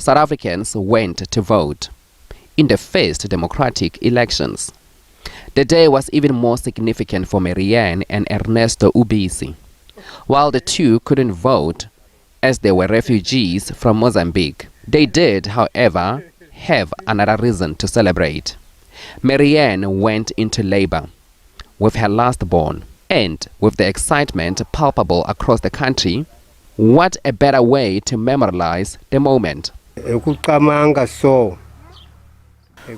South Africans went to vote in the first democratic elections. The day was even more significant for Mariana and Ernetso Ubisi. While the two couldn't vote as they were refugees from Mozambique, they did, however, have another reason to celebrate. Mariana went into labor with her last born, and with the excitement palpable across the country, what a better way to memorialize the moment.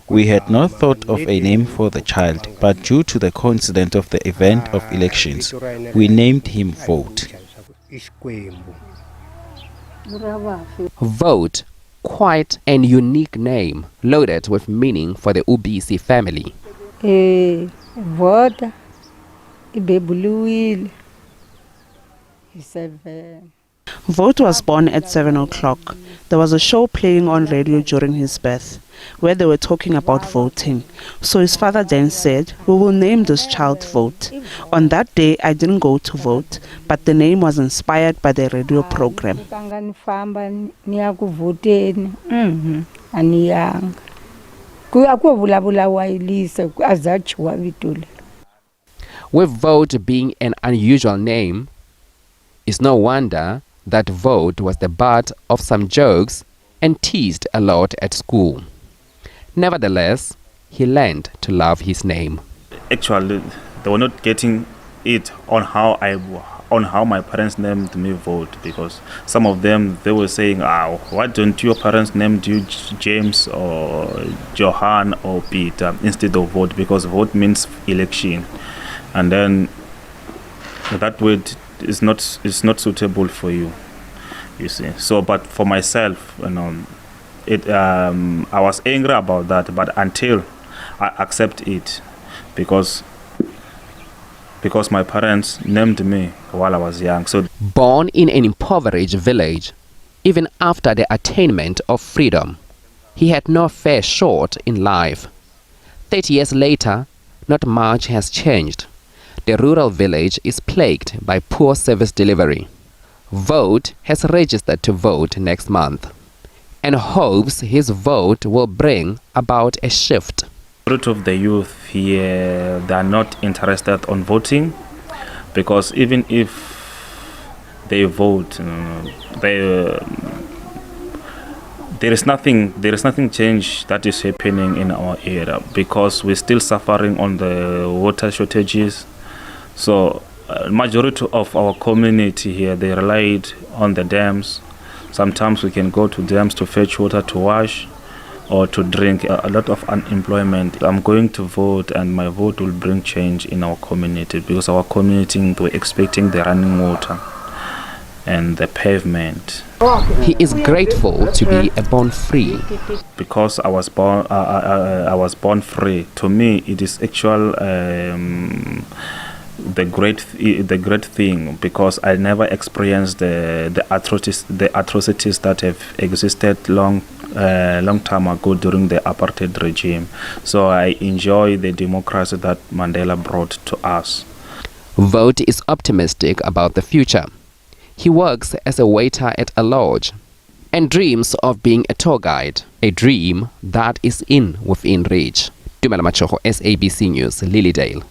We had not thought of a name for the child, but due to the coincidence of the event of elections, we named him Vote. Vote, quite an unique name, loaded with meaning for the Ubisi family. Vote, Vote was born at 7 o'clock. There was a show playing on radio during his birth, where they were talking about voting. So his father then said, "We will name this child Vote." On that day, I didn't go to vote, but the name was inspired by the radio program. With Vote being an unusual name, it's no wonder that Vote was the butt of some jokes and teased a lot at school. Nevertheless, he learned to love his name. Actually, they were not getting it on how my parents named me Vote, because some of them, they were saying, why don't your parents name you James or Johan or Peter instead of Vote, because Vote means election, and then that word is not suitable for you, you see. So, but for myself, I was angry about that, but until I accept it, because my parents named me while I was young. So, born in an impoverished village, even after the attainment of freedom, he had no fair shot in life. 30 years later, not much has changed. The rural village is plagued by poor service delivery. Vote has registered to vote next month and hopes his vote will bring about a shift. A lot of the youth here, they are not interested on voting, because even if they vote, there is nothing change that is happening in our area, because we're still suffering on the water shortages. So majority of our community here, they relied on the dams. Sometimes we can go to dams to fetch water to wash or to drink. A lot of unemployment. I'm going to vote, and my vote will bring change in our community, because our community, we're expecting the running water and the pavement. He is grateful to be born free. Because I was born free. To me, it is actual the great thing, because I never experienced the atrocities that have existed long time ago during the apartheid regime. So I enjoy the democracy that Mandela brought to us. Vote is optimistic about the future. He works as a waiter at a lodge and dreams of being a tour guide, a dream that is within reach. Tumelo, Machogo, SABC News, Lillydale.